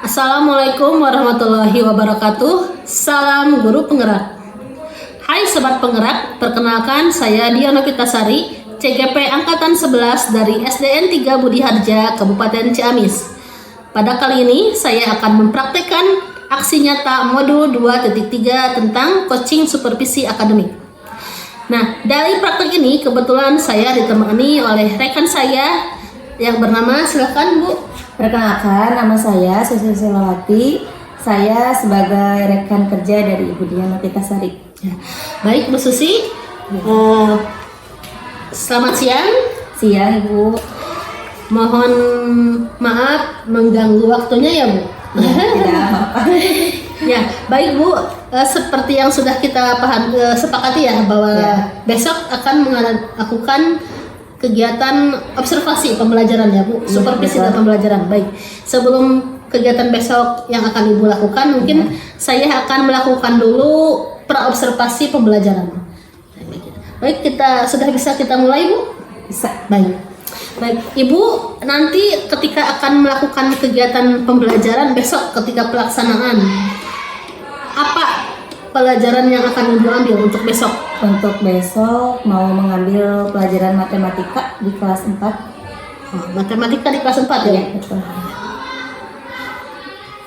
Assalamualaikum warahmatullahi wabarakatuh. Salam guru penggerak. Hai sobat penggerak, perkenalkan saya Diah Novitasari, CGP Angkatan 11 dari SDN 3 Budi Harja, Kabupaten Ciamis. Pada kali ini saya akan mempraktekkan aksi nyata modul 2.3 tentang coaching supervisi akademik. Nah, dari praktek ini kebetulan saya ditemani oleh rekan saya yang bernama, silakan Bu. Perkenalkan, nama saya Susi Silawati. Saya sebagai rekan kerja dari Ibu Diah Novitasari. Ya. Baik Bu Susi, selamat siang. Siang Ibu. Mohon maaf mengganggu waktunya ya Bu. Ya, tidak apa-apa. Ya, baik Bu. Seperti yang sudah kita sepakati ya bahwa besok akan melakukan kegiatan observasi pembelajaran ya Bu, supervisi dan pembelajaran. Baik, sebelum kegiatan besok yang akan Ibu lakukan, mungkin saya akan melakukan dulu praobservasi pembelajaran. Baik, sudah bisa kita mulai Bu? Bisa. Baik. Baik, Ibu nanti ketika akan melakukan kegiatan pembelajaran besok ketika pelaksanaan, apa pelajaran yang akan Ibu ambil untuk besok? Untuk besok mau mengambil pelajaran matematika di kelas 4. Matematika di kelas 4 ya? Iya, betul.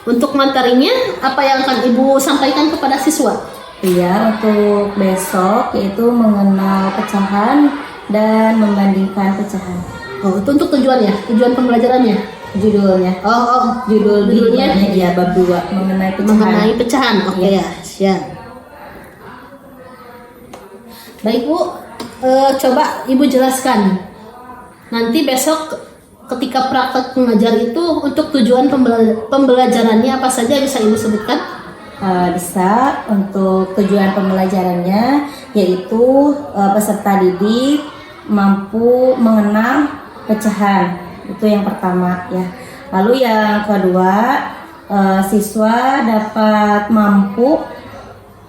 Untuk materinya, apa yang akan Ibu sampaikan kepada siswa? Iya, untuk besok yaitu mengenal pecahan dan membandingkan pecahan. Oh, itu untuk tujuannya, tujuan pembelajarannya? Judulnya. Judulnya ya bab 2 mengenai pecahan. Mengenai pecahan. Oke ya, siap. Baik Bu, coba Ibu jelaskan. Nanti besok ketika praktek mengajar itu untuk tujuan pembelajarannya apa saja, bisa Ibu sebutkan? Bisa. Untuk tujuan pembelajarannya yaitu peserta didik mampu mengenal pecahan, itu yang pertama ya. Lalu yang kedua, siswa dapat mampu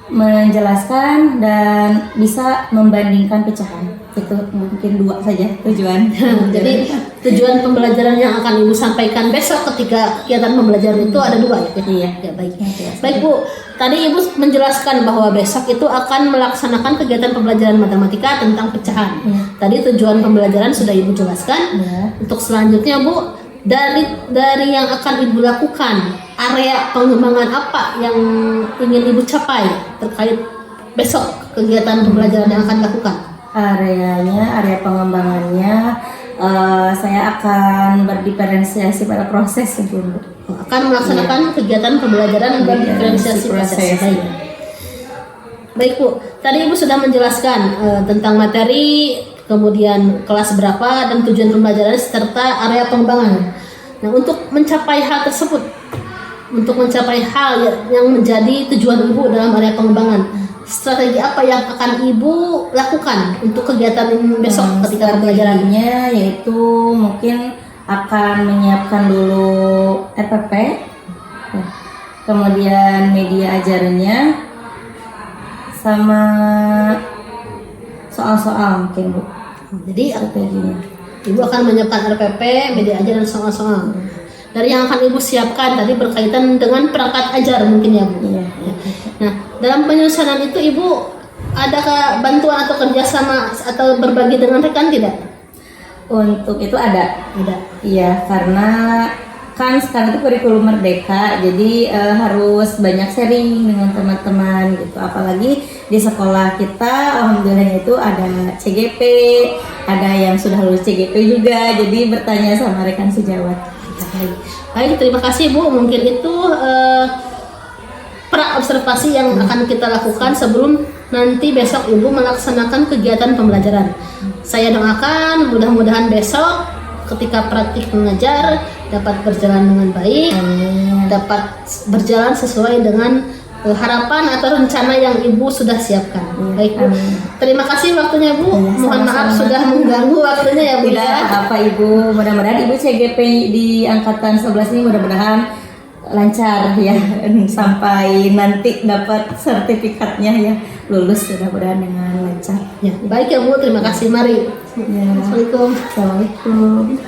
menjelaskan dan bisa membandingkan pecahan. Itu mungkin 2 saja tujuan. Jadi tujuan pembelajaran yang akan Ibu sampaikan besok ketika kegiatan pembelajaran itu ada 2 ya? Iya. Ya, baik. Baik Bu, tadi Ibu menjelaskan bahwa besok itu akan melaksanakan kegiatan pembelajaran matematika tentang pecahan. Tadi tujuan pembelajaran sudah Ibu jelaskan. Untuk selanjutnya Bu, dari yang akan Ibu lakukan, area pengembangan apa yang ingin Ibu capai terkait besok kegiatan pembelajaran yang akan dilakukan? Area pengembangannya saya akan berdiferensiasi pada proses sebelum akan melaksanakan kegiatan pembelajaran dan diferensiasi proses. Baik Bu, tadi Ibu sudah menjelaskan tentang materi, kemudian kelas berapa dan tujuan pembelajaran serta area pengembangan. Nah, untuk mencapai hal tersebut, untuk mencapai hal yang menjadi tujuan Ibu dalam area pengembangan, strategi apa yang akan Ibu lakukan untuk kegiatan besok ketika pembelajarannya? Yaitu mungkin akan menyiapkan dulu RPP, kemudian media ajarnya, sama soal-soal mungkin Bu. Jadi strateginya Ibu akan menyiapkan RPP, media ajar dan soal-soal. Dari yang akan Ibu siapkan tadi berkaitan dengan perangkat ajar mungkin ya Bu. Iya. Nah, dalam penyusunan itu Ibu adakah bantuan atau kerjasama atau berbagi dengan rekan tidak? Untuk itu ada. Iya, karena kan sekarang itu kurikulum merdeka, jadi harus banyak sharing dengan teman-teman gitu. Apalagi di sekolah kita, alhamdulillah itu ada CGP, ada yang sudah lulus CGP juga, jadi bertanya sama rekan sejawat. Baik, terima kasih Bu. Mungkin itu pra-observasi yang akan kita lakukan sebelum nanti besok Ibu melaksanakan kegiatan pembelajaran. Saya doakan mudah-mudahan besok ketika praktik mengajar dapat berjalan dengan baik, dapat berjalan sesuai dengan harapan atau rencana yang Ibu sudah siapkan. Baik Bu, terima kasih waktunya Bu. Mohon maaf sudah mengganggu waktunya ya Bu. Tidak apa Ibu, mudah-mudahan Ibu CGP di angkatan 11 ini mudah-mudahan lancar ya, sampai nanti dapat sertifikatnya ya, lulus mudah-mudahan dengan lancar. Ya, baik ya Bu, terima kasih. Mari. Assalamualaikum. Assalamualaikum.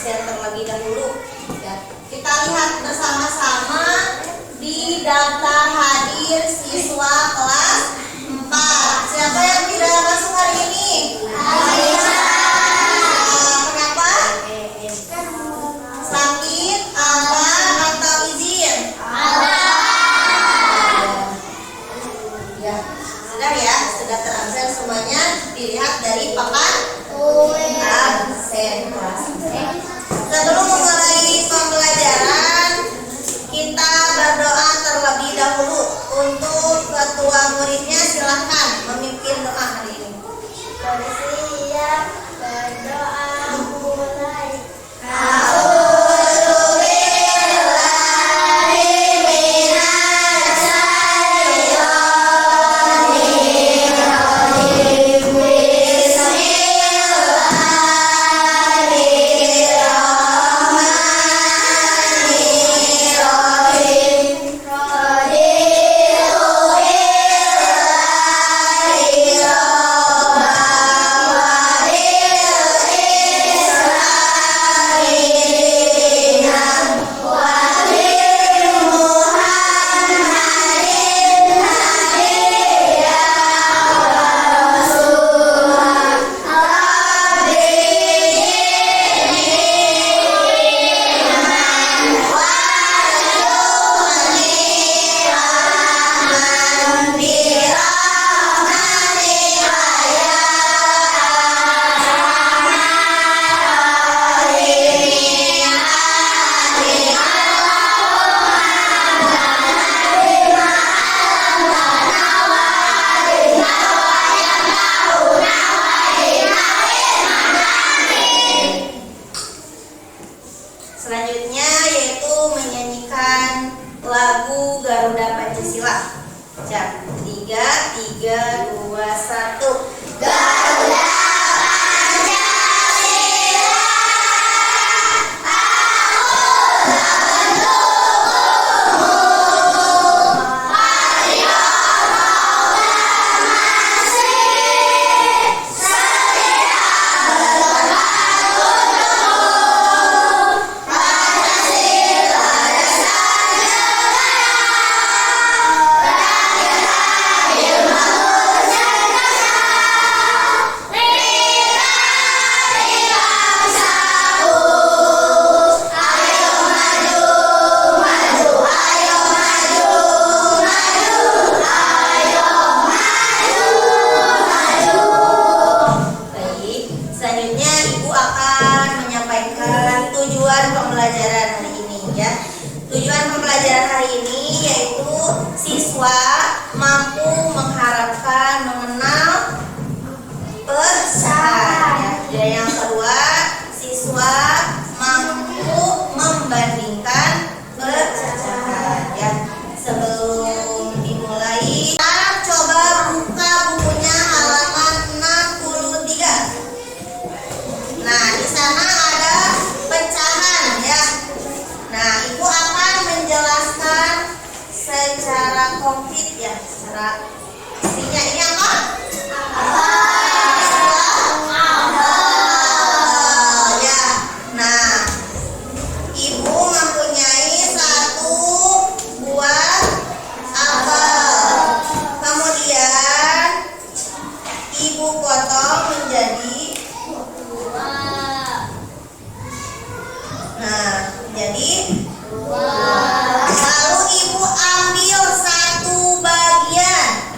absen terlebih dahulu. Ya, kita lihat bersama-sama di daftar hadir siswa kelas 4. Siapa yang tidak masuk hari ini? Kenapa? Sakit, apa, atau izin? Ya, sudah ya, sudah terabsen semuanya. Dilihat dari papan absen. Sebelum memulai pembelajaran, kita berdoa terlebih dahulu. Untuk ketua muridnya silahkan memimpin doa hari ini. Bersiap berdoa mulai. Selanjutnya yaitu menyanyikan lagu Garuda Pancasila. Siap? 3, 2, 1. Garuda pembelajaran hari ini ya. Tujuan pembelajaran hari ini yaitu siswa mampu mengharapkan, mengenal pesan ya. Yang kedua, siswa mampu membandingkan pecahan ya. Sebelum dimulai, kita coba buka bukunya halaman 63. Nah, di sana ada pecahan ya. Nah, Ibu akan menjelaskan secara konkret ya, secara isinya ini apa? Ya. Nah, Ibu mempunyai satu buah apel. Kemudian Ibu potong menjadi lalu Ibu ambil satu bagian.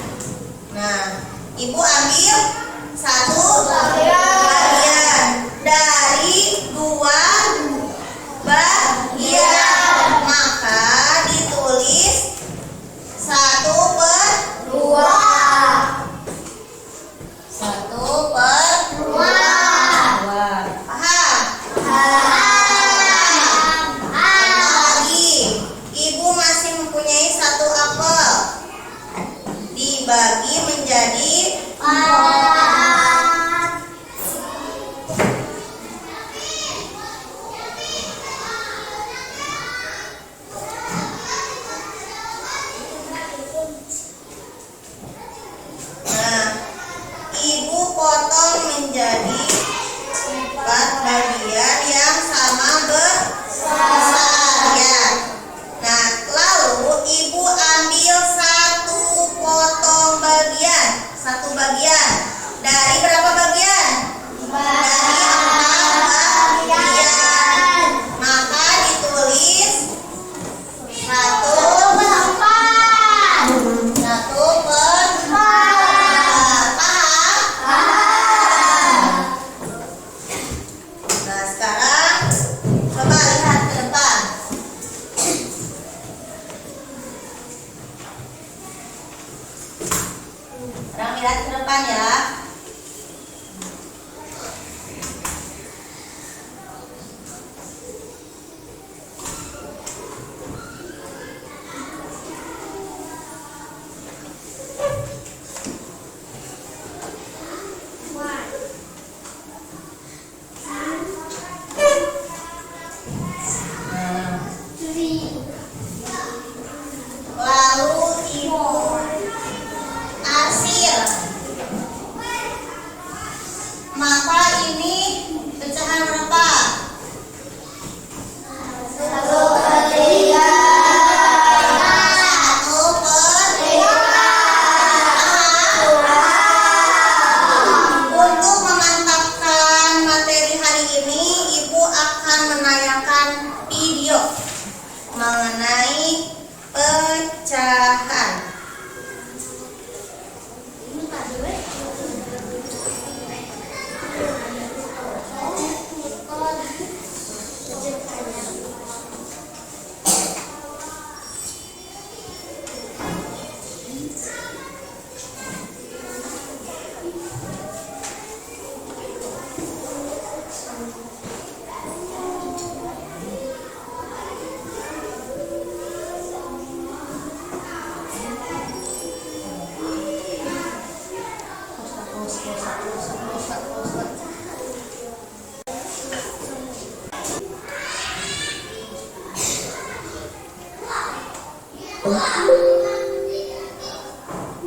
mengenai pecahan.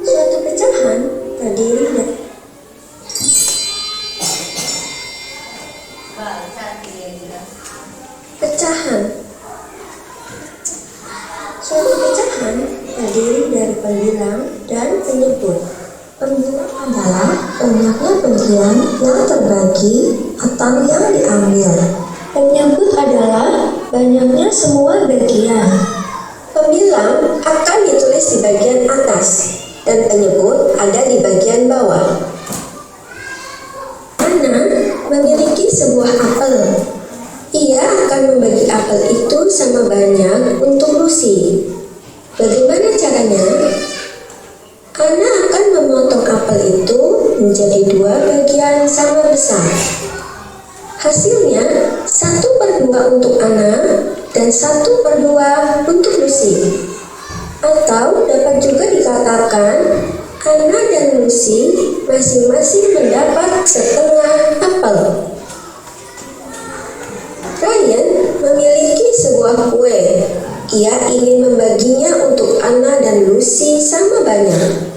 Suatu pecahan terdiri dari pecahan. Suatu pecahan terdiri dari pembilang dan penyebut. Pembilang adalah banyaknya bagian yang terbagi atau yang diambil. Penyebut adalah banyaknya semua bagian. Pembilang akan ditulis di bagian atas dan penyebut ada di bagian bawah. Ana memiliki sebuah apel. Ia akan membagi apel itu sama banyak untuk Lucy. Bagaimana caranya? Ana akan memotong apel itu menjadi 2 bagian sama besar. Hasilnya 1/2 untuk Ana dan 1/2 untuk Lucy. Atau dapat juga dikatakan Ana dan Lucy masing-masing mendapat setengah apel. Ryan memiliki sebuah kue. Ia ingin membaginya untuk Ana dan Lucy sama banyak.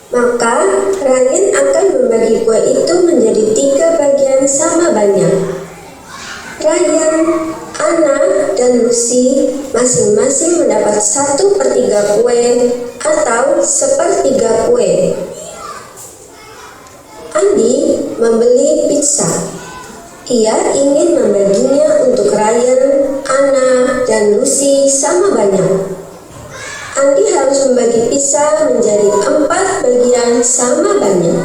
Maka Ryan akan membagi kue itu menjadi 3 bagian sama banyak. Ryan, Ana, dan Lucy masing-masing mendapat 1/3 kue atau 1/4 kue. Andi membeli pizza. Ia ingin membaginya untuk Ryan, Ana, dan Lucy sama banyak. Andi harus membagi pizza menjadi 4 bagian sama banyak.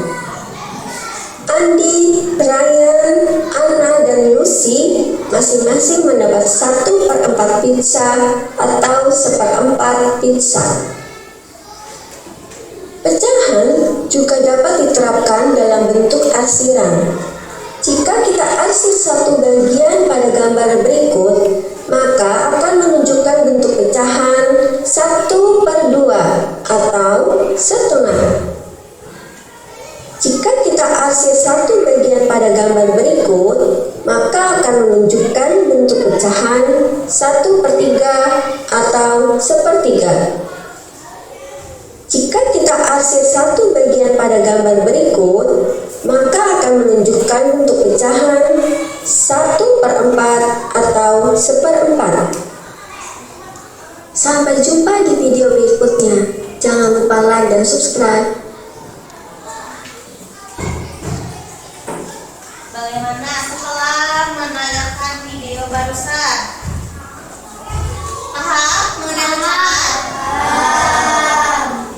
Andi, Ryan, Ana, dan Lucy masing-masing mendapat 1/4 pizza atau 1/4 pizza. Pecahan juga dapat diterapkan dalam bentuk arsiran. Jika kita arsir satu bagian pada gambar berikut, maka akan menunjukkan bentuk pecahan 1/2 atau setengah. Jika kita arsir satu bagian pada gambar berikut, maka akan menunjukkan bentuk pecahan 1/3 atau 1/4. Jika kita arsir satu bagian pada gambar berikut, maka akan menunjukkan bentuk pecahan 1/4 atau 1/4. Sampai jumpa di video berikutnya. Jangan lupa like dan subscribe. Bagaimana setelah menayangkan video barusan? Paham mengenai pecahan?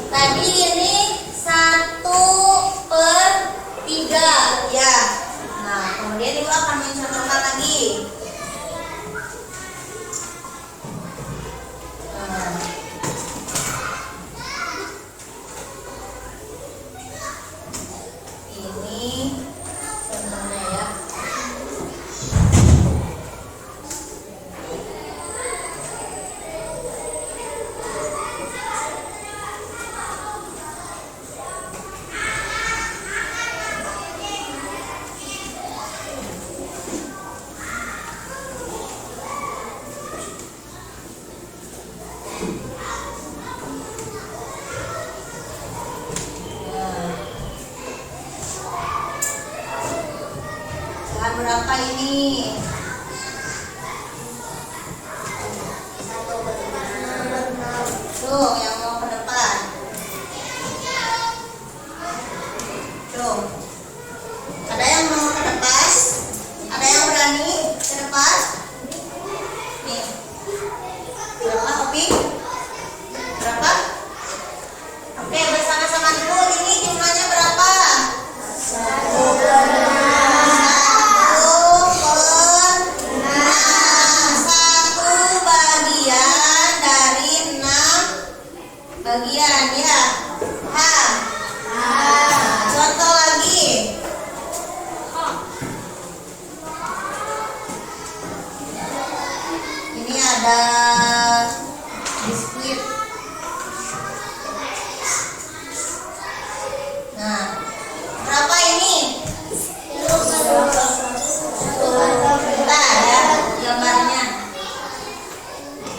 Tadi ini 1/3 ya. Nah, kemudian ibu akan mencontohkan lagi. Ini contohnya ya. Berapa ini? Tuh, yang mau ke depan. Tuh. Ada yang mau ke depan? Ada yang berani ke depan? Nih. ada biskuit. Nah, berapa ini? Bentar ya, gambarnya.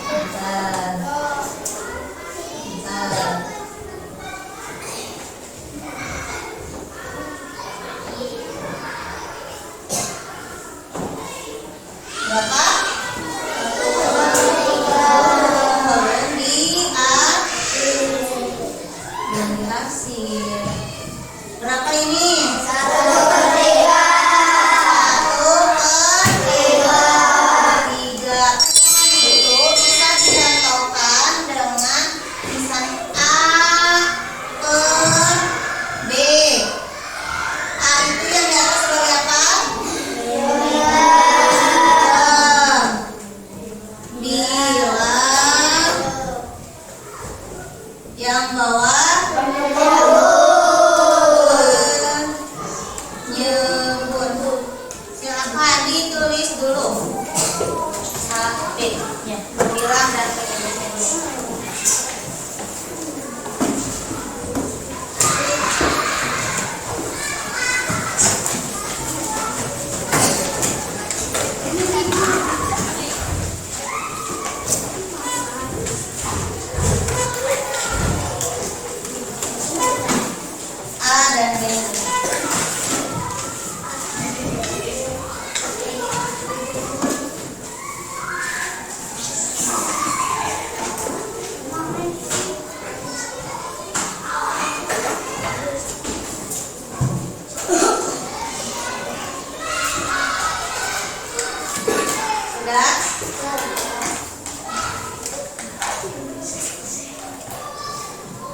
Bentar. Berapa? Belum dikasih. Berapa ini? 1/3. 1/3. Itu bisa dicontohkan dengan tulisan A per B. A itu yang di atas sebagai apa? Bilang. Yang bawah nyebut. Silakan ditulis dulu sampai ya, bilang dan penyebutnya dulu. A dan B. Sudah?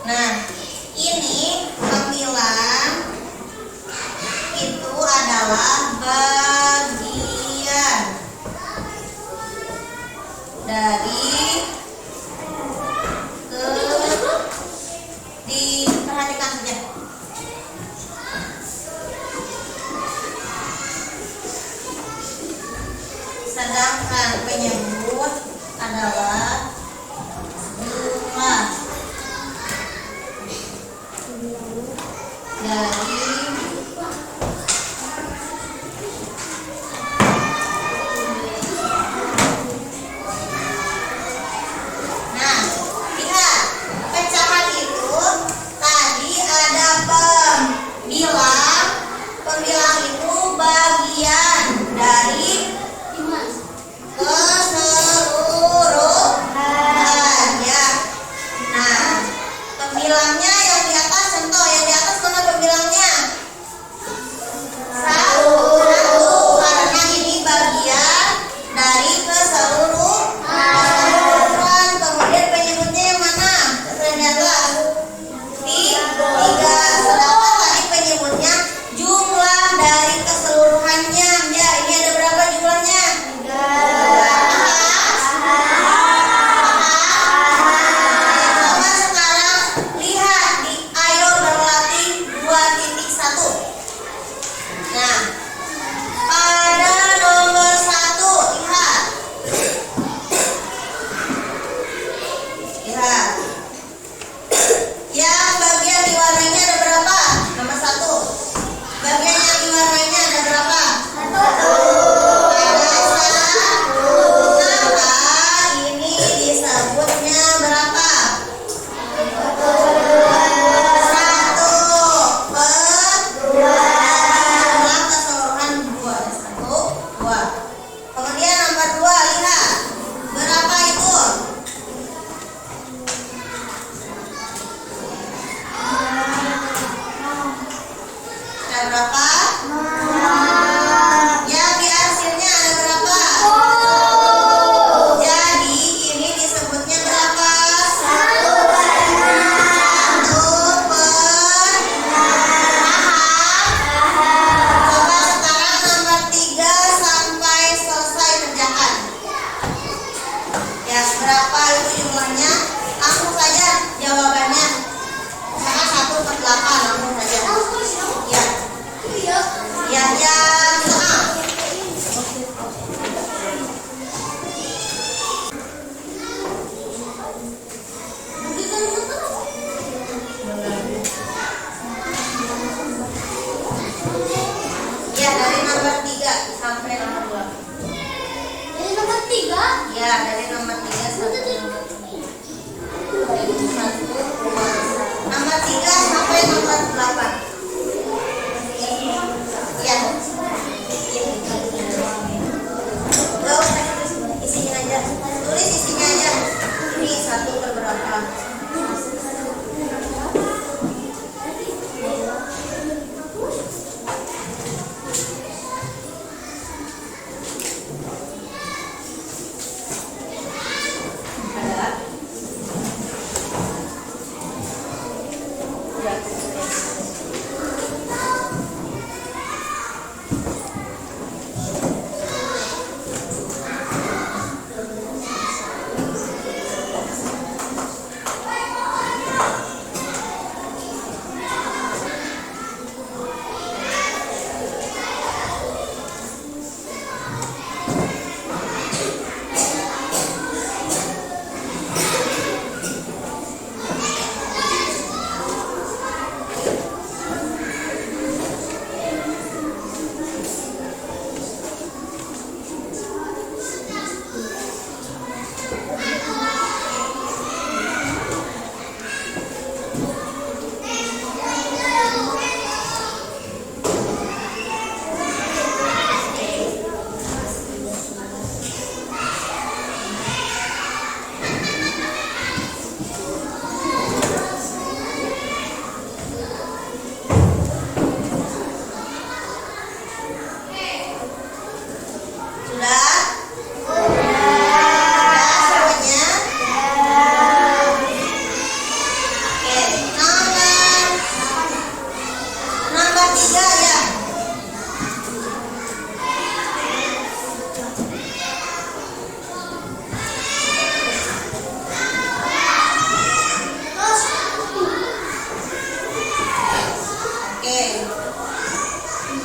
Nah, ini pemilah itu adalah bagian dari diperhatikan saja. Sedangkan penyebut adalah jumlah dari nah, lihat pecahan itu tadi ada pembilang. Pembilang itu bagian dari keseluruhan. Ya, dari nomor 3 sampai nomor 3 sampai nomor 8. Ya. Gak usah tulis isinya aja. Tulis isinya aja. Ini 1 per berapa?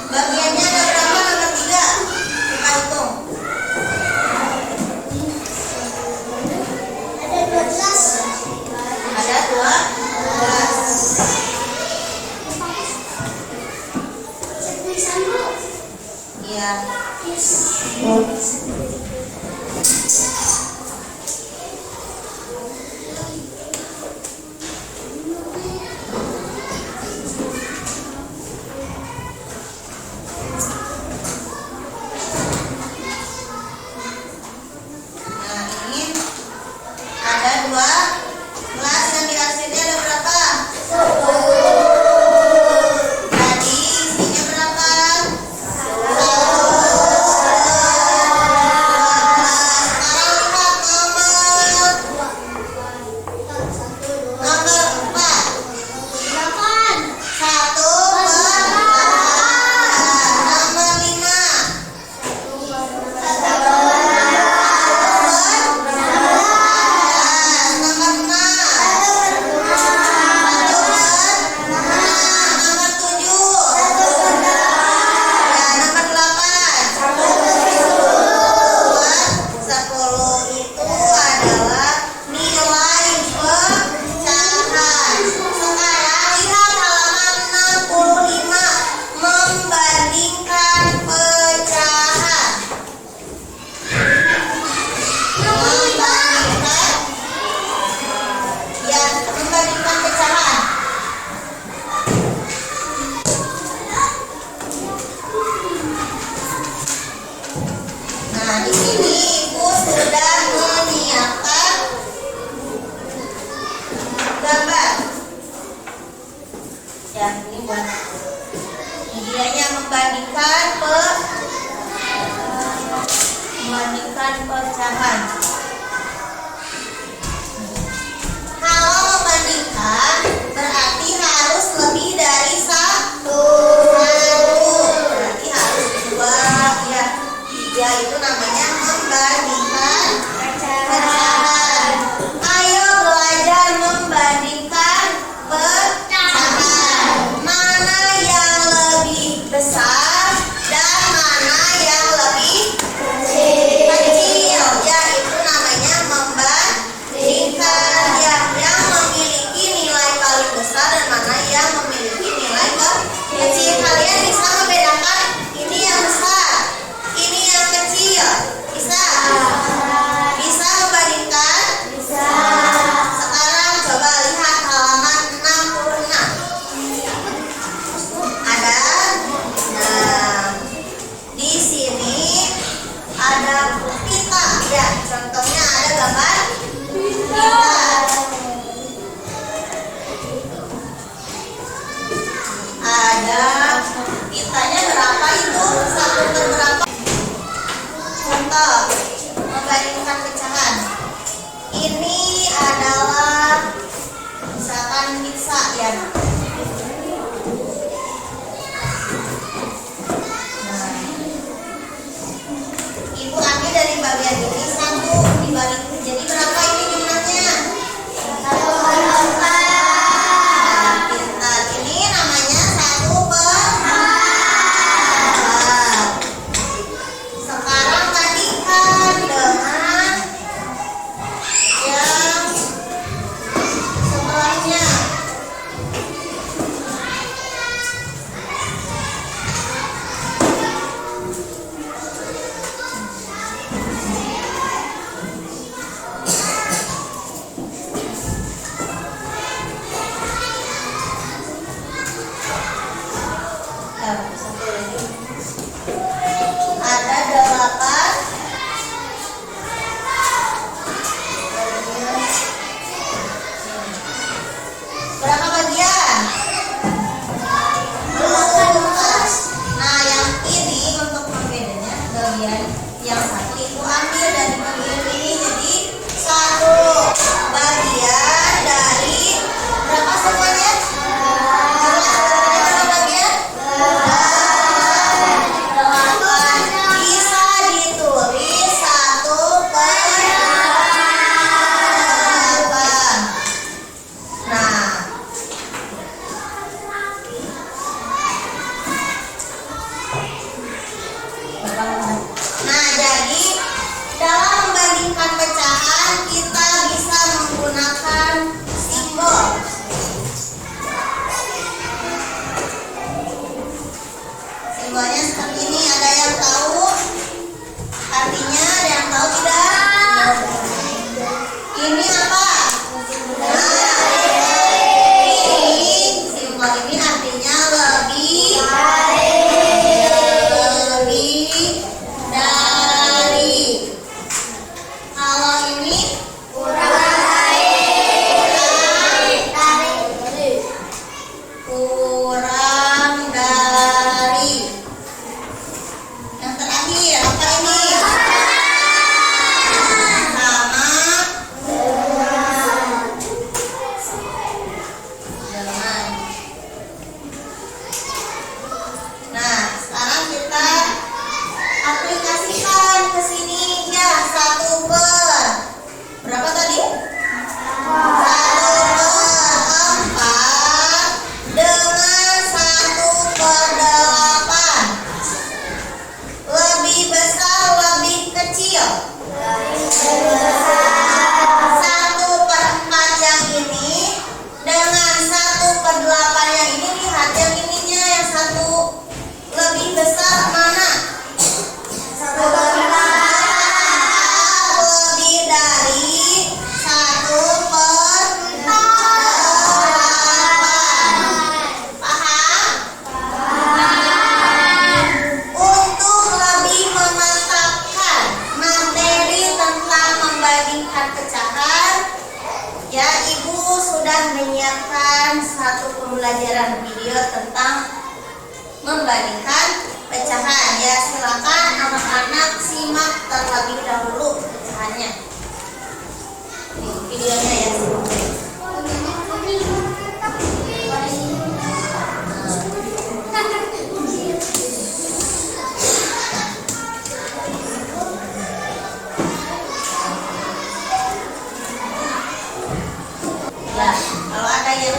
Bagiannya ada berapa nomor 3? Kita hitung. Ada 12. Ada 12. Iya. Nah, di sini Ibu sudah menyiapkan gambar. Ya, ini buat dianya membandingkan pecahan. Kalau membandingkan berarti harus lebih dari 1. Berarti harus 2, ya. 3 itu namanya membandingkan pecahan. Ayo belajar membandingkan pecahan. Mana yang lebih besar dan mana yang lebih kecil. Ya, itu namanya membandingkan. Ya, yang memiliki nilai paling besar dan mana yang memiliki nilai kecil. Kalian bisa membedakan ini yang besar, ini yang kecil. ada pita ya. Contohnya ada gambar pita. Ada pitanya berapa itu? 1/berapa? Contoh membandingkan pecahan. Ini adalah misalkan pizza ya. Nah, Ibu ambil dari bagian ini 1 dibagi. Jadi berapa ini jumlahnya? 1/4. Pintar. Ini namanya 1/4. Sekarang bandingkan dengan yang sebelahnya. Ada 8 berapa bagian? 12. Nah, yang ini untuk pembedanya bagian yang satu Ibu ambil dari bagian ini, jadi 1 bagian dari berapa semuanya? Berapa bagian? 8. Bisa ditulis 1/8. Nah, jadi dalam membandingkan pecahan kita bisa menggunakan simbol. Simbolnya seperti ini. Ada yang tahu artinya? Ada yang tahu tidak? Ini apa? Ini simbol ini artinya lebih dari. Kalau ini kurang dari. Yang terakhir apa ini? Sama dengan. Nah, sekarang kita aplikasikan ke sini ya. 1/4 berapa tadi? 1/4 dengan 1/8. Lebih besar, lebih kecil? 1/4 yang ini dengan 1/8 yang ini. Lihat yang ininya, yang satu lebih besar mana? Lebih dari 1/8. Paham? Untuk lebih memantapkan materi tentang membandingkan pecahan, ya Ibu sudah menyiapkan satu pembelajaran video tentang membandingkan pecahan. Ya, silakan anak-anak simak terlebih dahulu pecahannya. Ini videonya ya. Ya, kalau ada yang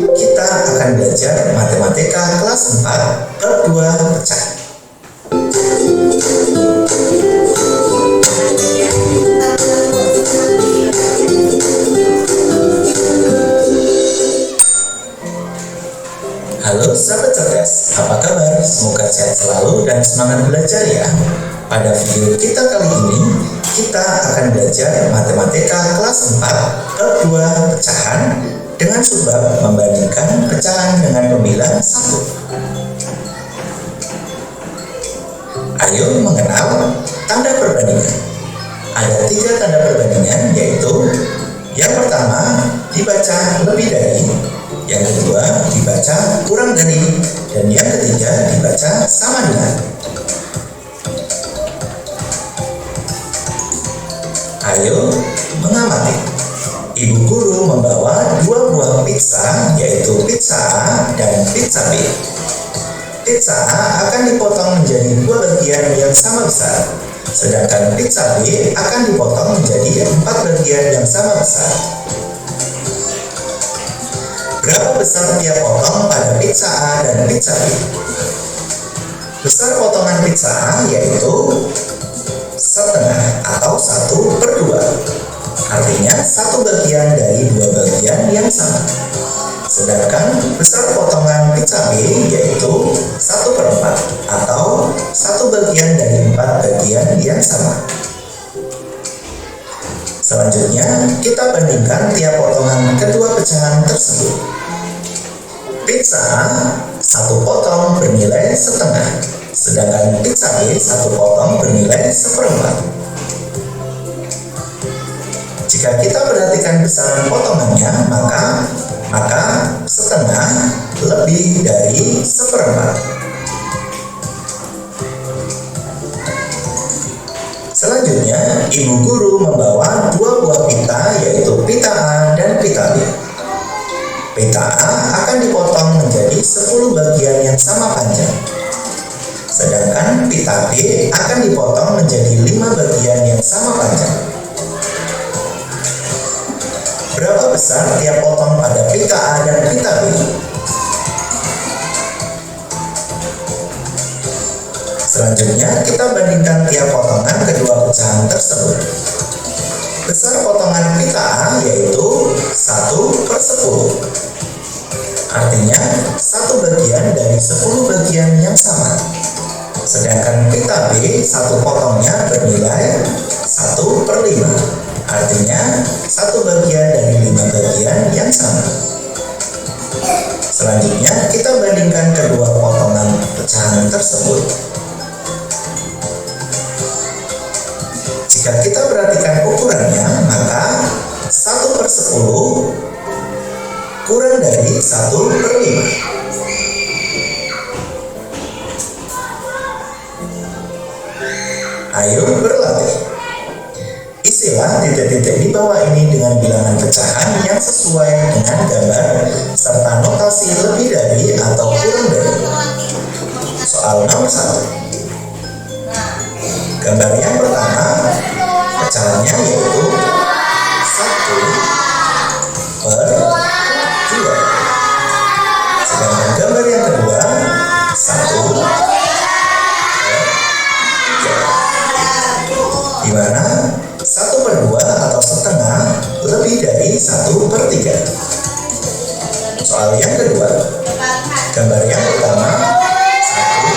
Kita akan belajar matematika kelas 4 bab 2 pecah. dan semangat belajar ya. Pada video kita kali ini, kita akan belajar matematika kelas 4 bab 2 pecahan dengan subbab membandingkan pecahan dengan pembilang 1. Ayo mengenal tanda perbandingan. Ada 3 tanda perbandingan, yaitu yang pertama dibaca lebih dari, yang kedua dibaca kurang dari, dan yang ketiga dibaca sama dengan. Ayo mengamati. Ibu guru membawa 2 buah pizza, yaitu pizza A dan pizza B. Pizza A akan dipotong menjadi 2 bagian yang sama besar, sedangkan pizza B akan dipotong menjadi 4 bagian yang sama besar. Berapa besar tiap potong pada pizza A dan pizza B? Besar potongan pizza A yaitu setengah atau 1/2. Artinya 1 bagian dari 2 bagian yang sama. Sedangkan besar potongan pizza B yaitu 1/4 atau 1 bagian dari 4 bagian yang sama. Selanjutnya, kita bandingkan tiap potongan kedua pecahan tersebut. Pizza A 1 potong bernilai setengah, sedangkan pizza B 1 potong bernilai 1/4. Jika kita perhatikan besaran potongannya, maka setengah lebih dari 1/4. Selanjutnya, ibu guru membawa 2 buah pita, yaitu pita A dan pita B. Pita A akan dipotong menjadi 10 bagian yang sama panjang, sedangkan pita B akan dipotong menjadi 5 bagian yang sama panjang. Berapa besar tiap potong pada pita A dan pita B? Selanjutnya, kita bandingkan tiap potongan kedua pecahan tersebut. Besar potongan pita A yaitu 1/10. Artinya, 1 bagian dari 10 bagian yang sama. Sedangkan pita B 1 potongnya bernilai 1/5. Artinya, 1 bagian dari 5 bagian yang sama. Selanjutnya, kita bandingkan kedua potongan pecahan tersebut. Jika kita perhatikan ukurannya, maka 1/10 kurang dari 1/5. Ayo berlatih. Isilah titik-titik di bawah ini dengan bilangan pecahan yang sesuai dengan gambar serta notasi lebih dari atau kurang dari. Soal nomor 1. Gambar yang pertama, pecahannya yaitu 1/2. Sedangkan gambar yang kedua 1/3, di mana 1/2 atau setengah lebih dari 1/3. Soal yang kedua, gambar yang pertama 1/6.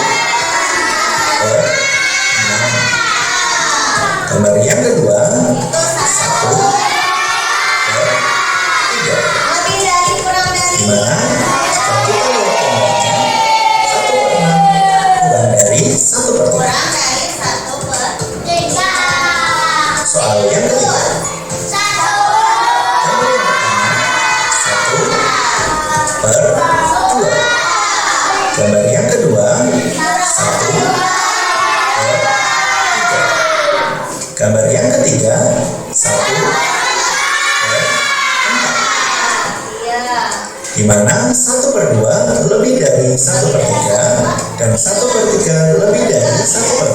Gambar yang kedua 1/3, di mana jika kita lihat gambarnya 1/6 kurang dari 1/3. Soal yang ketiga, gambar yang pertama 1/2. Gambar yang kedua 1/3. Gambar yang ketiga 1/4, di mana 1/2 lebih dari 1/3 dan 1/3 lebih dari 1/4.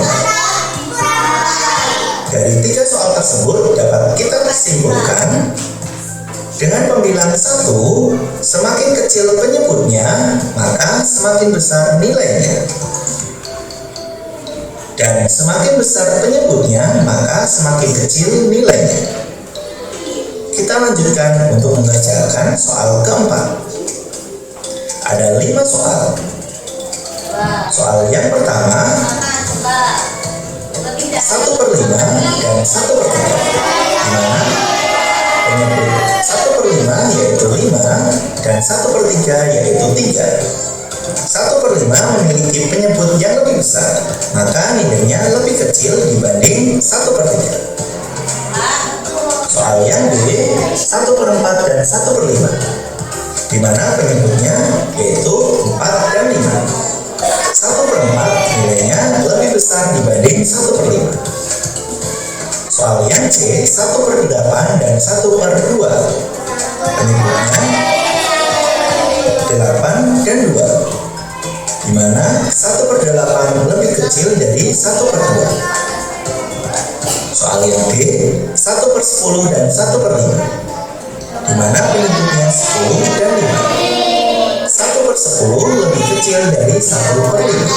Dari 3 soal tersebut dapat kita simpulkan, dengan pembilang 1, semakin kecil penyebutnya, maka semakin besar nilainya. Dan semakin besar penyebutnya, maka semakin kecil nilainya. Kita lanjutkan untuk mengerjakan soal keempat. Ada 5 soal. Soal yang pertama, 1/5 dan 1/3. Dimana penyebut 1/5 yaitu 5 dan 1/3 yaitu 3. 1/5 memiliki penyebut yang lebih besar, maka nilainya lebih kecil dibanding 1/3. Soal yang B, 1/4 dan 1/5, di mana penyebutnya yaitu 4 dan 5. 1/4 nilainya lebih besar dibanding 1/5. Soal yang C, 1/8 dan 1/2, penyebutnya 8 dan 2, di mana 1/8 lebih kecil dari 1/2. Soal yang D, 1/10 dan 1/5, di mana penyebutnya 10 dan 5. 1/10 lebih kecil dari 1/5.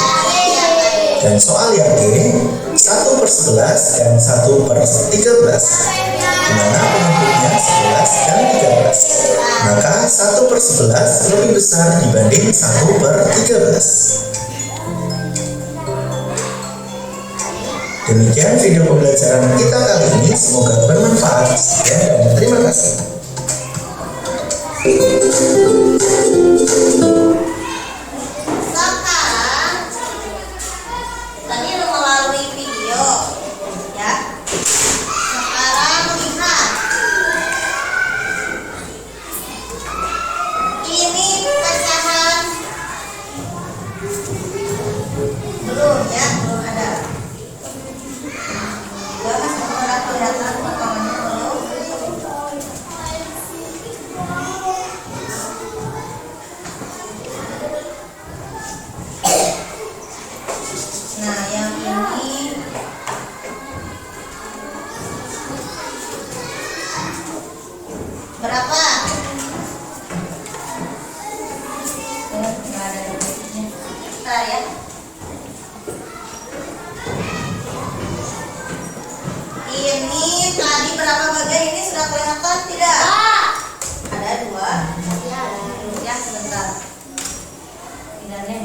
Dan soal yang E, 1/11 dan 1/13, di mana penyebutnya 11 dan 13. Maka 1/11 lebih besar dibanding 1/13. Demikian video pembelajaran kita kali ini, semoga bermanfaat. Sekian dan terima kasih. Sekarang tadi udah melalui video ya. Sekarang lihat. Ini pecahan belum ya, belum ada. Ya, Mas, udah kelihatan potongannya belum? Nah, yang ini berapa? Nggak ada duitnya. Bentar ya. Ini tadi berapa bagian ini sudah kelihatan tidak? Ada 2. Ya, sebentar. Tinggalnya.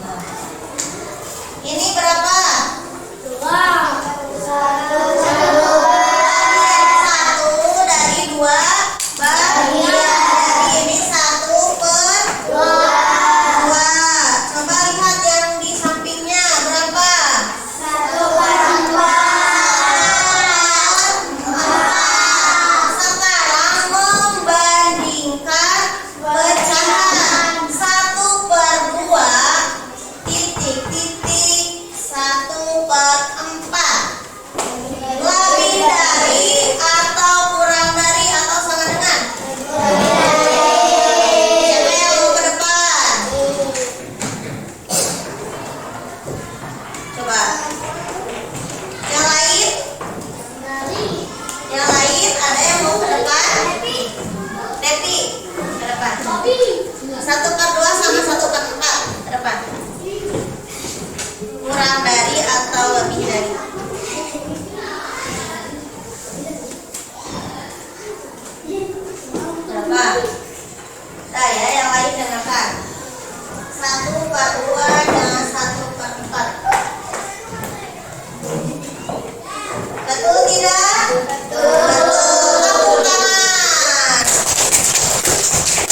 Nah. Ini berapa? 1 dari 2 bagian. Jadi ini 1/2. Coba lihat yang di sampingnya berapa? 1/4. Sekarang membandingkan pecahan 1/2 titik-titik 1/4. Lebih dari atau kurang dari atau sama dengan? Siapa yang mau ke depan? Coba. Yang lain? Yang lain ada yang mau ke depan? Depi ke depan. 1/2 sama 1/4 ke depan. Kurang dari atau lebih dari? Berapa? Nah ya, yang lain dengarkan. 1/2 dengan 1/4. Betul tidak? Betul. Tepuk tangan.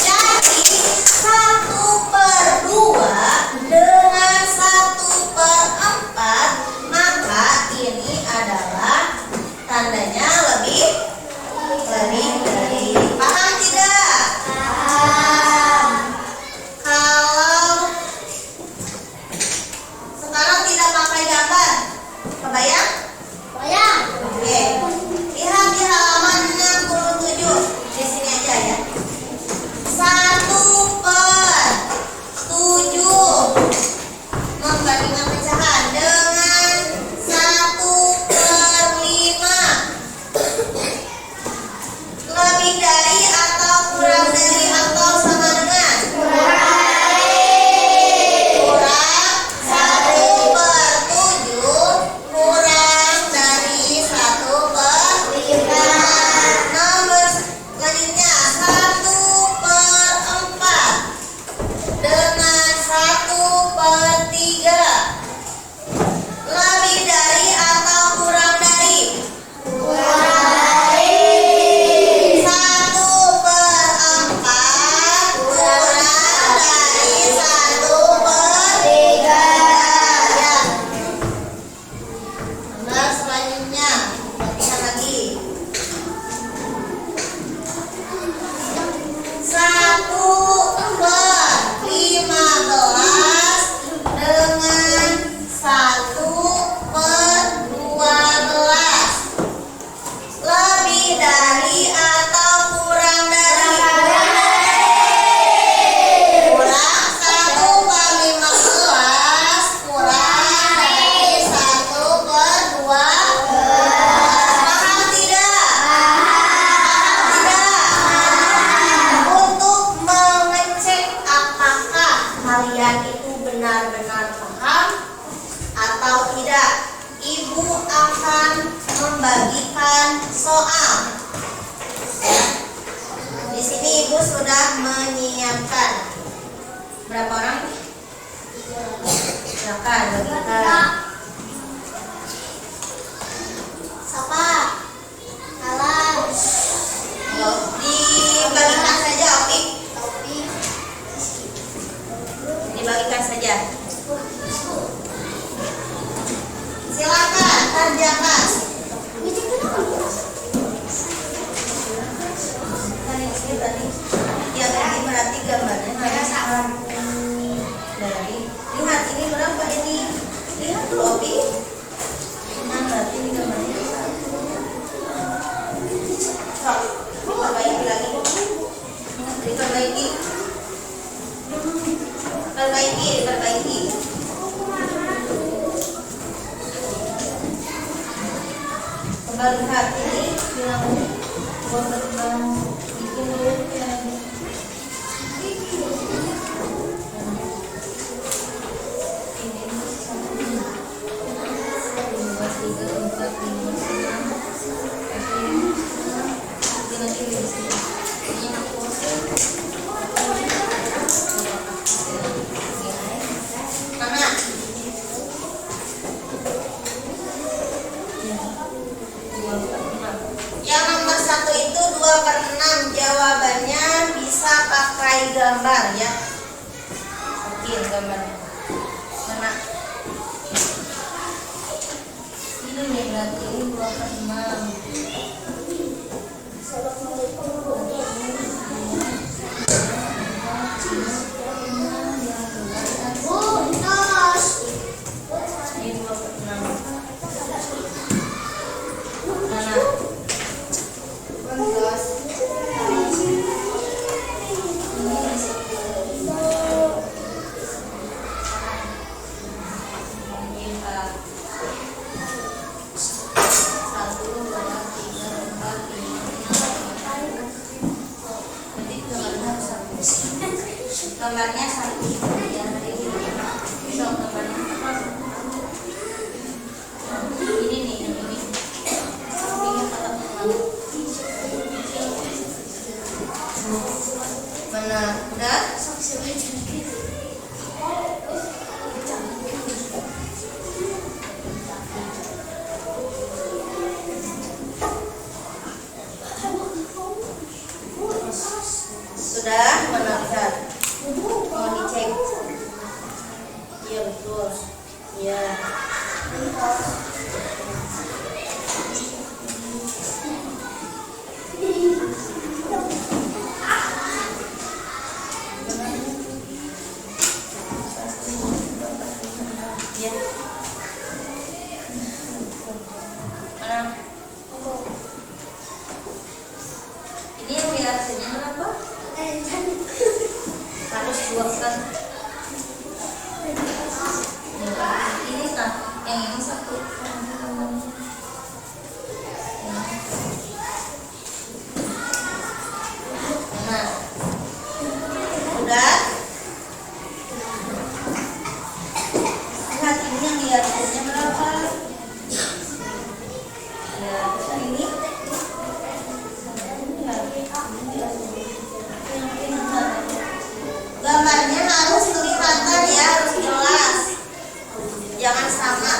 Jadi 1/2 dengan 1/4, maka benar-benar paham atau tidak. Ibu akan membagikan soal. Ya. Di sini Ibu sudah menyiapkan berapa orang? Silakan bagikan. Siapa? Alam. Dibagikan saja, Opi. Dibagikan saja. Silakan kerjakan. Ya tadi berarti gambarnya dari lihat ini berapa ini? Lihat dulu, Opi. Nah, berarti ini gambarnya sok diperbaiki lagi. Diperbaiki. Coba lihat ini yang buat berkembang bikin dulu yang nomor 1 itu 2/6. Jawabannya bisa pakai gambar ya. Oke, gambarnya mana? Ini nih berarti ini 2/6. Gambarnya 1 ya, so, gambarnya ini nih, ini mana udah? Sudah, mana lihat? Mau dicek? Iya betul. Iya. Ya. Mana? Ini yang reaksinya berapa? Harus 2 kan? Ini kan, yang ini 1. Nah, udah. Lihat ini yang reaksinya berapa? Ya, ini. Gambarnya harus kelihatan ya, harus jelas. Jangan sama.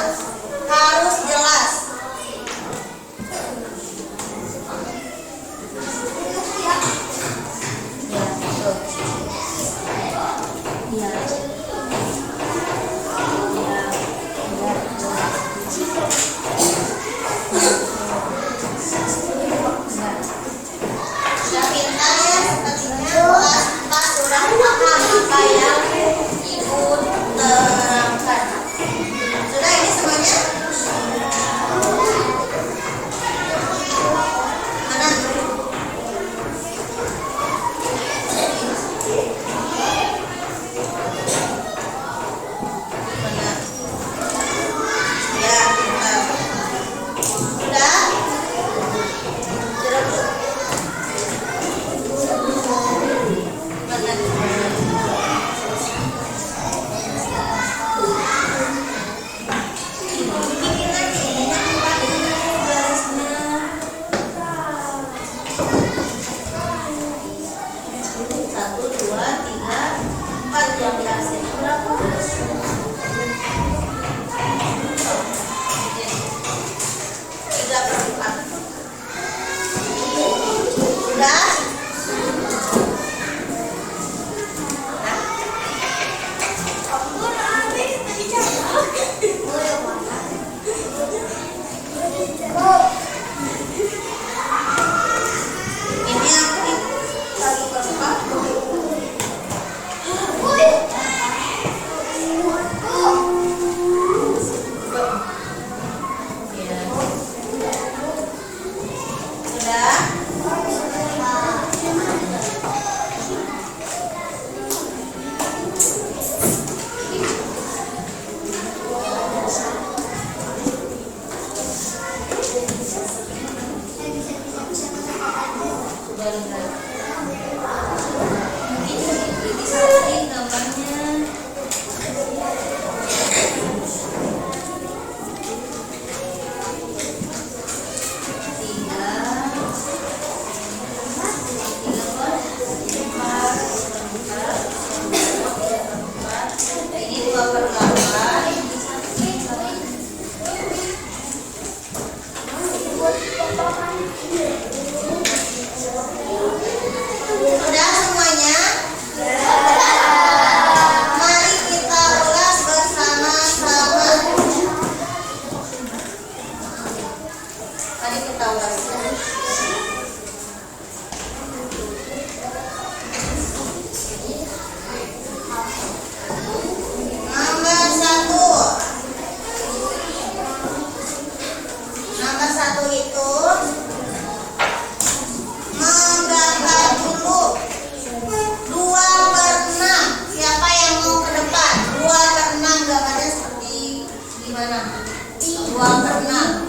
2/6.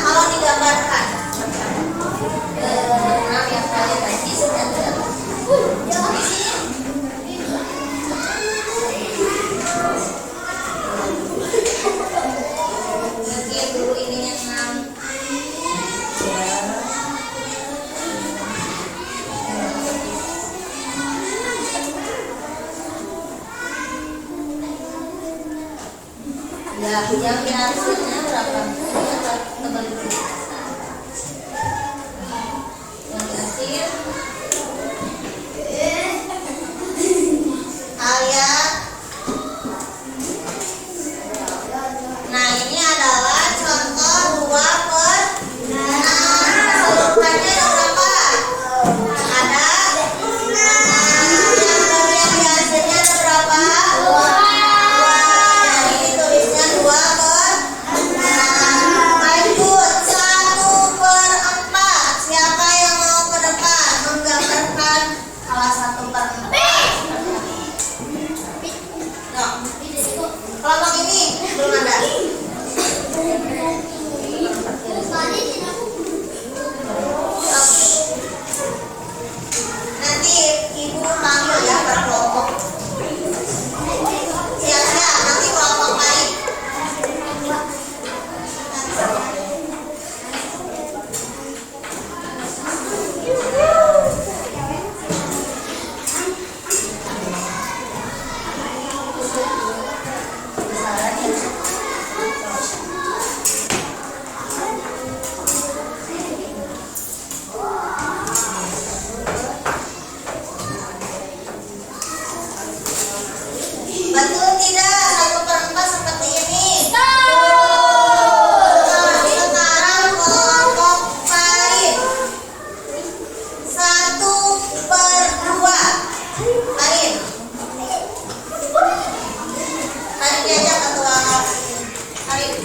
Kalau digambarkan 6 yang kalian tadi sudah bikin dulu ininya 6. Ya, yang biasanya berapa? Tebal dulu. Yang hasil ayat. Nah, ini adalah contoh 2/6. Keseluruhannya ada berapa? Ada yang bagian biasanya ada berapa? 2. Jadi tulisnya 2/6. Lanjut 1/4. Siapa yang mau ke depan menggambarkan salah 1/4? No. Kelompok ini belum ada. Nanti ibu panggil ya per kelompok. Siap-siap, nanti kelompok lain. Betul tidak 1/4 seperti ini? Nah, sekarang kelompok lain 1/2. Lain. Tarik aja ketua tarik.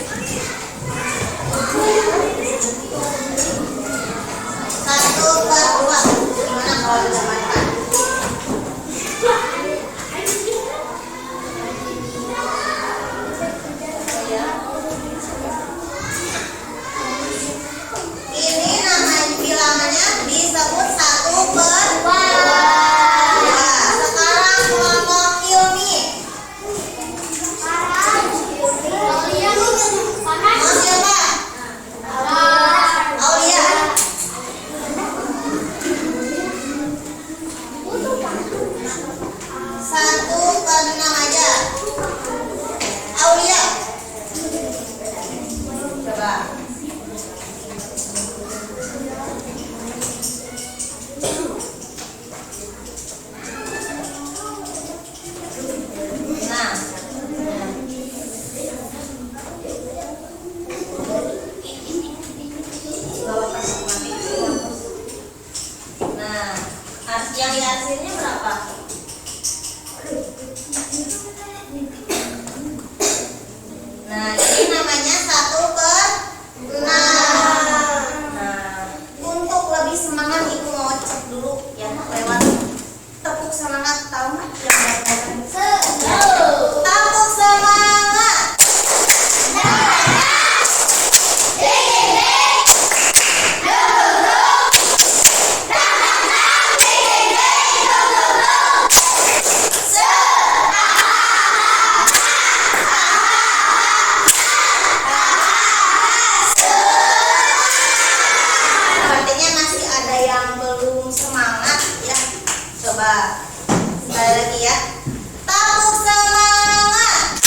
1/2. Gimana kalau digambarkan? Ini namanya bilangannya disebut 1/2. Sekarang kelompok Hilmi. Mau siapa? Aulia. 1/6 aja. Aulia. Coba. Nah, yang hasilnya berapa? Nah, ini namanya 1/6. Nah, untuk lebih semangat ibu mau cek dulu ya lewat tepuk semangat, tahu nggak yang berkaitan? Tepuk semangat. Artinya masih ada yang belum semangat ya. Coba sekali lagi ya. Tepuk semangat.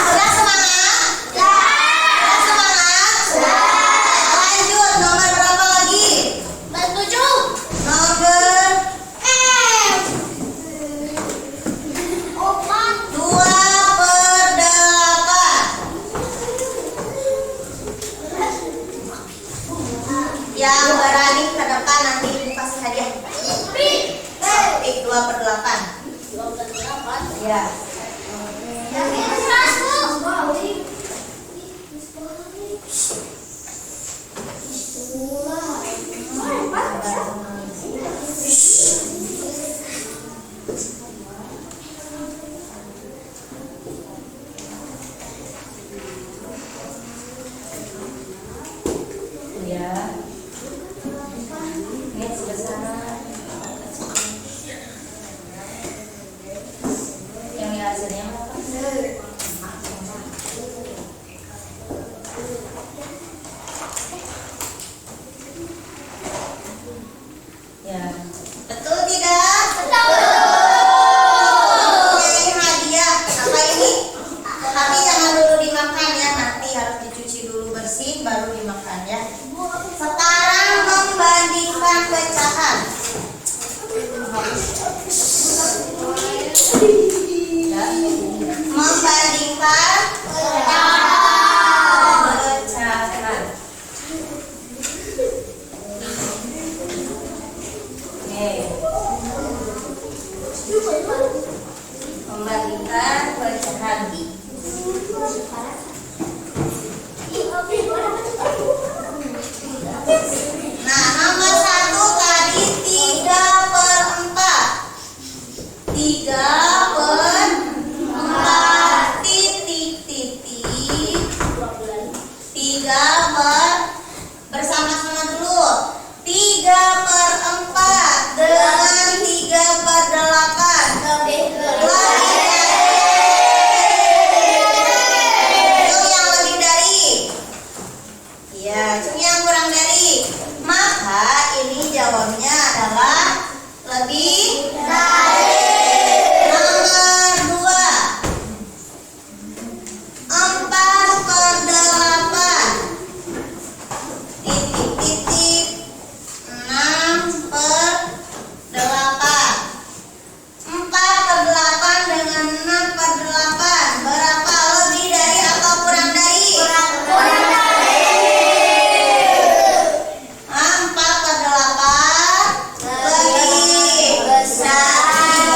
Sudah semangat? Sudah semangat? Yang berani ke depan nanti ibu kasih hadiah. Pik 2/8. Ya. Ya. Lihat sebelah sana. Yang di hasilnya ya. Betul tidak? Betul. Ini hadiah. Apa ini? Tapi jangan dulu dimakan ya. Nanti harus dicuci dulu bersih baru dimakan ya. Sekarang membandingkan pecahan. Ya. Membandingkan pecahan. Membandingkan pecahan. Nah, nomor 1 tadi 3/4. 3/4 titik. 3 bersama-sama dulu. 3/4 dengan 3/8. Yang lebih dari. Ya, cuma yang kurang dari. Maka ini jawabnya adalah lebih dari. Nomor 2. 4/8. Titik. 6/8. 4/8 dengan 6/8. Berapa? Lebih dari atau kurang dari? Kurang dari. 4/8 lebih besar.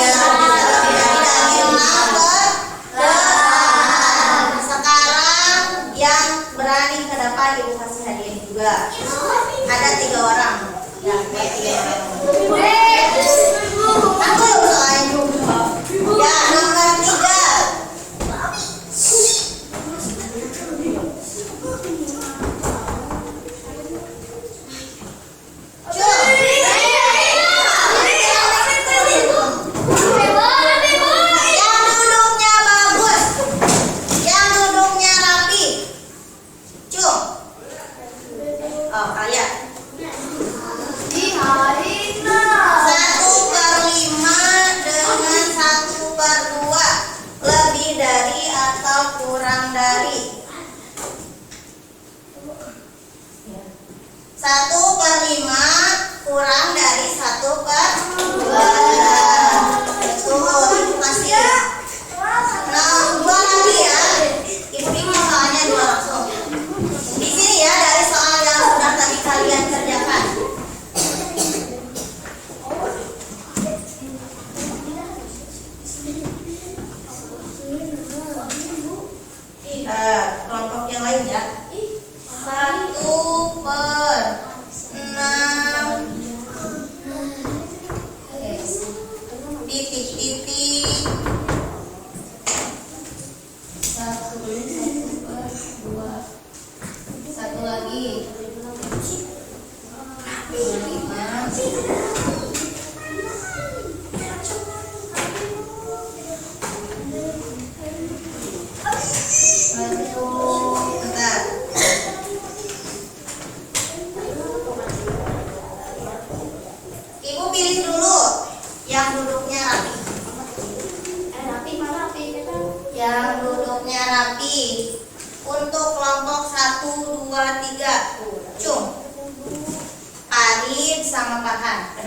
Dari 6/8. Sekarang yang berani ke depan ibu kasih hadiah juga. Ada 3 orang. Ya, 3 orang. Aku soalnya. Ya, nomor 3. Yang duduknya bagus, yang duduknya rapi. Cung. Oh, ayah. 1/5 dengan 1/2. Lebih dari atau kurang dari? 1/5 kurang dari 1/2. Betul, ibu kasih. Nah, 2 lagi ya. Ibu bikin soalnya 2 langsung. Di sini ya, dari soal yang sudah tadi kalian kerjakan. Kelompok yang lain ya. 1/6 titik. 1/2. Satu lagi. 5. Bentar. Ibu pilih dulu yang duduknya rapi. Yang duduknya rapi. Untuk kelompok 1, 2, 3. Cung. Arif sama Farhan.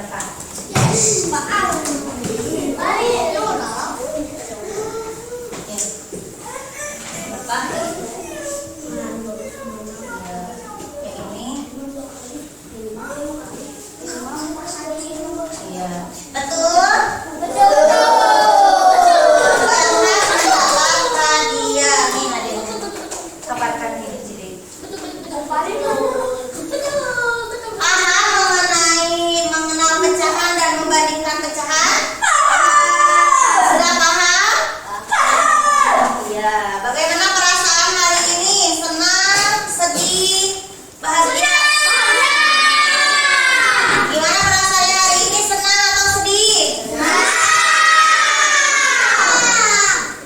Bahagia. Gimana perasaannya hari ini, senang atau sedih?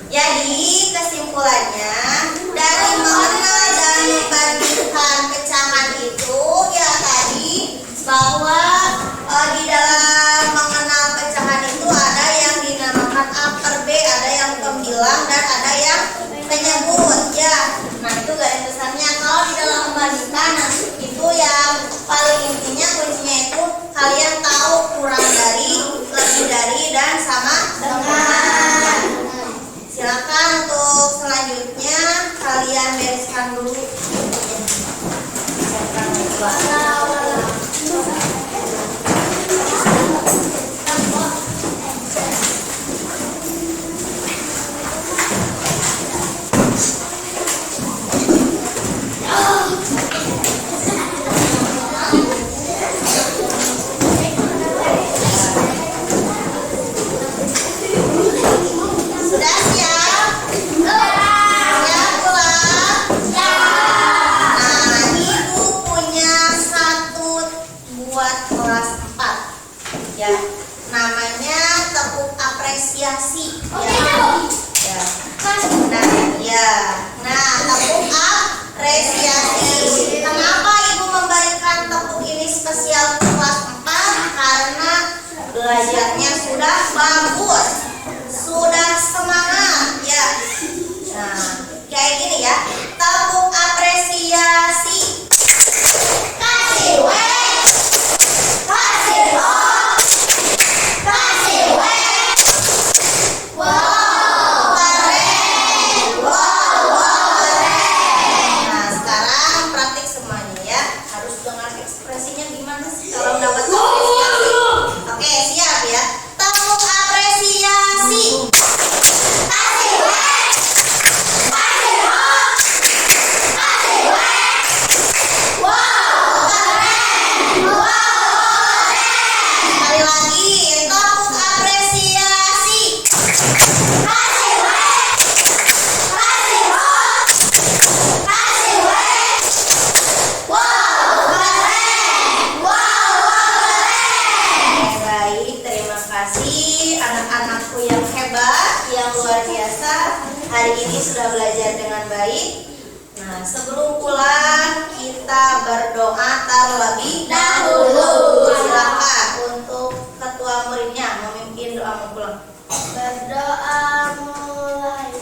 Jadi kesimpulannya dari mengenal dan membandingkan pecahan itu ya tadi bahwa di dalam mengenal pecahan itu ada yang dinamakan A per B, ada yang pembilang dan ada yang penyebut ya. Nah itu garis besarnya. Kalau di dalam membandingkan itu yang paling intinya kuncinya itu kalian tahu kurang dari, lebih dari dan sama dengan. Silakan untuk selanjutnya kalian bereskan dulu. Sudah siap? Siap pulang? Nah, ibu punya satu buat kelas 4 ya. Namanya tepuk apresiasi ya. Ya. Nah, tepuk apresiasi. Kenapa ibu memberikan tepuk ini spesial untuk kelas 4? Karena belajarnya sudah bagus, sudah semangat ya. Nah, kayak gini ya. Tepuk apresiasi. Kasih weh. Kasih ho. Kasih weh. Wow, keren. Wow, keren. Nah, sekarang praktik semuanya ya. Harus dengan ekspresinya gimana sih kalau dapat apresiasi. Oke, siap ya. Tepuk apresiasi. Kasih weh. Kasih ho. Kasih weh. Wow, keren. Wow, keren. Sekali lagi, tepuk apresiasi. Kasih weh. Kasih ho. Kasih weh. Wow, keren. Wow, keren. Baik, terima kasih anak-anakku yang hebat, yang luar biasa. Hari ini sudah belajar dengan baik. Nah, sebelum pulang kita berdoa terlebih dahulu. Silakan untuk ketua muridnya memimpin doa mau pulang. Berdoa mulai.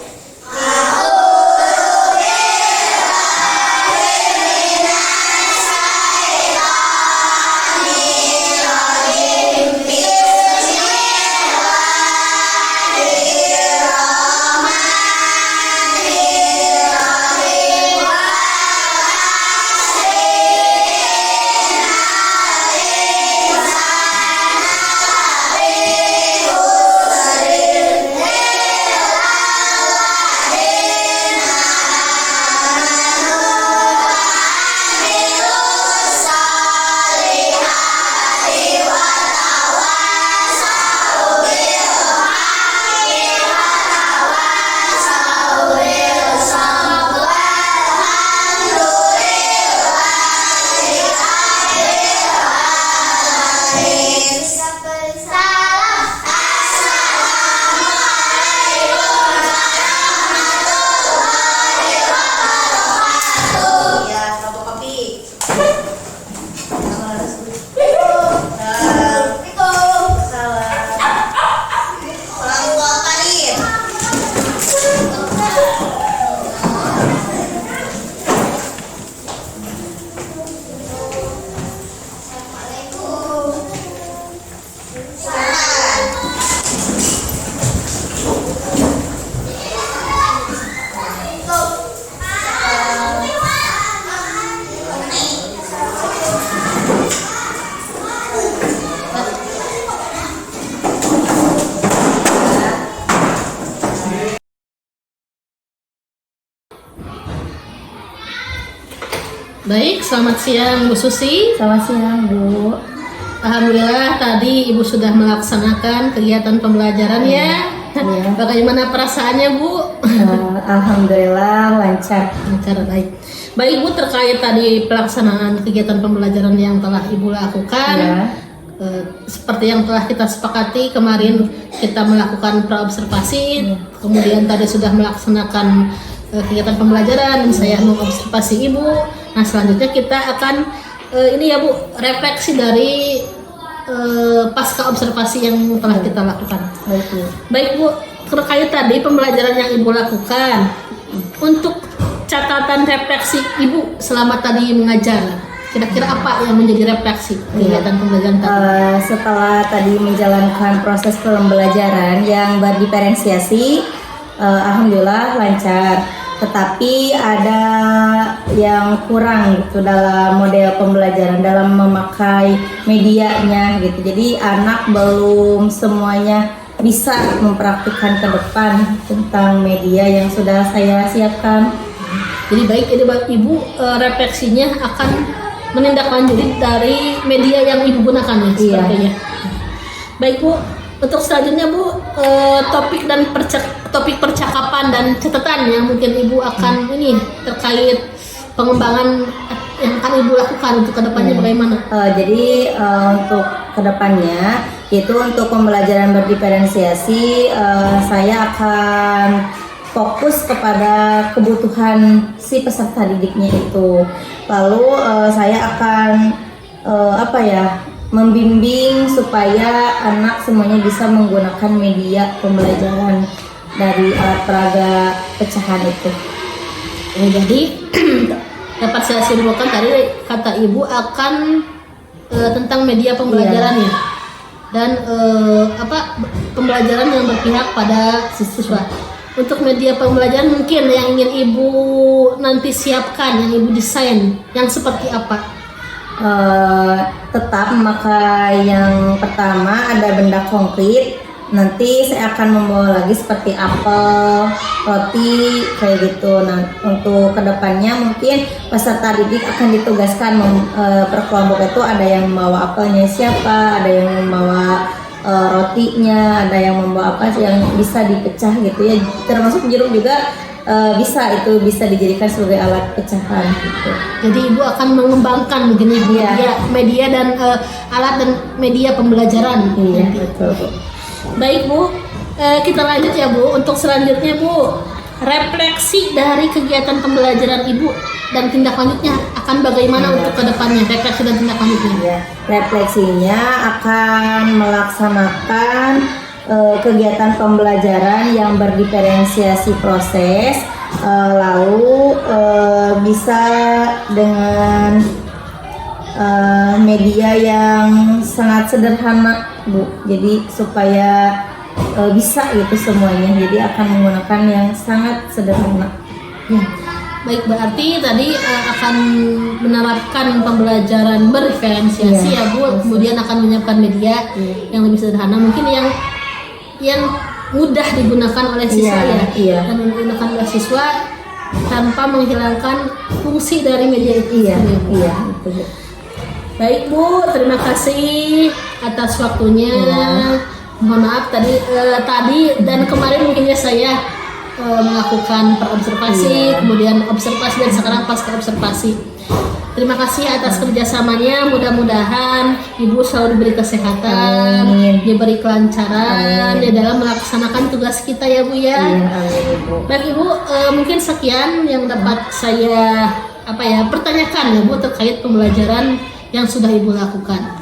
Baik, selamat siang Bu Susi. Selamat siang Bu. Alhamdulillah tadi Ibu sudah melaksanakan kegiatan pembelajaran ya. Iya. Bagaimana perasaannya Bu? Alhamdulillah lancar. Lancar, baik. Baik Bu, terkait tadi pelaksanaan kegiatan pembelajaran yang telah Ibu lakukan, Ya. Seperti yang telah kita sepakati kemarin kita melakukan praobservasi, kemudian tadi sudah melaksanakan kegiatan pembelajaran dan saya mengobservasi Ibu. Nah selanjutnya kita akan ini ya Bu, refleksi dari pasca observasi yang telah kita lakukan. Baik Bu. Baik Bu, terkait tadi pembelajaran yang Ibu lakukan, untuk catatan refleksi Ibu selama tadi mengajar, kira-kira apa yang menjadi refleksi kegiatan pembelajaran tadi? Setelah tadi menjalankan proses pembelajaran yang berdiferensiasi, alhamdulillah lancar. Tetapi ada yang kurang gitu dalam model pembelajaran, dalam memakai medianya gitu. Jadi anak belum semuanya bisa mempraktikkan ke depan tentang media yang sudah saya siapkan. Jadi baik, ini Ibu refleksinya akan menindaklanjuti dari media yang Ibu gunakan ya, sepertinya. Baik Bu, untuk selanjutnya Bu, topik percakapan dan catatan yang mungkin Ibu akan ini terkait pengembangan yang akan Ibu lakukan untuk kedepannya bagaimana? Jadi untuk kedepannya itu untuk pembelajaran berdiferensiasi, saya akan fokus kepada kebutuhan si peserta didiknya itu. Lalu saya akan membimbing supaya anak semuanya bisa menggunakan media pembelajaran dari alat peraga pecahan itu. Jadi dapat saya simpulkan tadi kata Ibu akan tentang media pembelajaran ya, dan pembelajaran yang berpihak pada siswa. Untuk media pembelajaran mungkin yang ingin Ibu nanti siapkan, yang Ibu desain, yang seperti apa? Tetap memakai yang pertama ada benda konkret. Nanti saya akan membawa lagi seperti apel, roti, kayak gitu. Nah, untuk kedepannya mungkin peserta didik akan ditugaskan per kelompok itu ada yang membawa apelnya siapa, ada yang membawa rotinya, ada yang membawa apa yang bisa dipecah gitu ya. Termasuk jeruk juga bisa dijadikan sebagai alat pecahan gitu. Jadi Ibu akan mengembangkan begini media dan alat dan media pembelajaran. Iya, betul Bu. Baik Bu, kita lanjut ya Bu. Untuk selanjutnya Bu, refleksi dari kegiatan pembelajaran Ibu dan tindak lanjutnya akan bagaimana untuk kedepannya, refleksi dan tindak lanjutnya? Ya, refleksinya akan melaksanakan kegiatan pembelajaran yang berdiferensiasi proses, lalu bisa dengan media yang sangat sederhana Bu, jadi supaya bisa gitu semuanya, jadi akan menggunakan yang sangat sederhana. Ya. Baik, berarti tadi akan menerapkan pembelajaran berdiferensiasi ya Bu, kemudian akan menyiapkan media yang lebih sederhana, mungkin yang mudah digunakan oleh siswa dan menggunakan oleh siswa tanpa menghilangkan fungsi dari media itu. Betul. Baik Bu, terima kasih atas waktunya. Mohon maaf tadi dan kemarin mungkinnya saya melakukan observasi, kemudian observasi dan sekarang pasca observasi. Terima kasih atas kerjasamanya. Mudah-mudahan Ibu selalu diberi kesehatan, diberi kelancaran di dalam melaksanakan tugas kita ya Bu ya. Baik Ibu, mungkin sekian yang dapat saya pertanyakan ya Bu terkait pembelajaran yang sudah Ibu lakukan.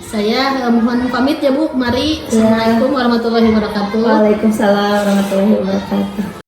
Saya mohon pamit ya Bu. Mari. Assalamualaikum warahmatullahi wabarakatuh. Waalaikumsalam warahmatullahi wabarakatuh.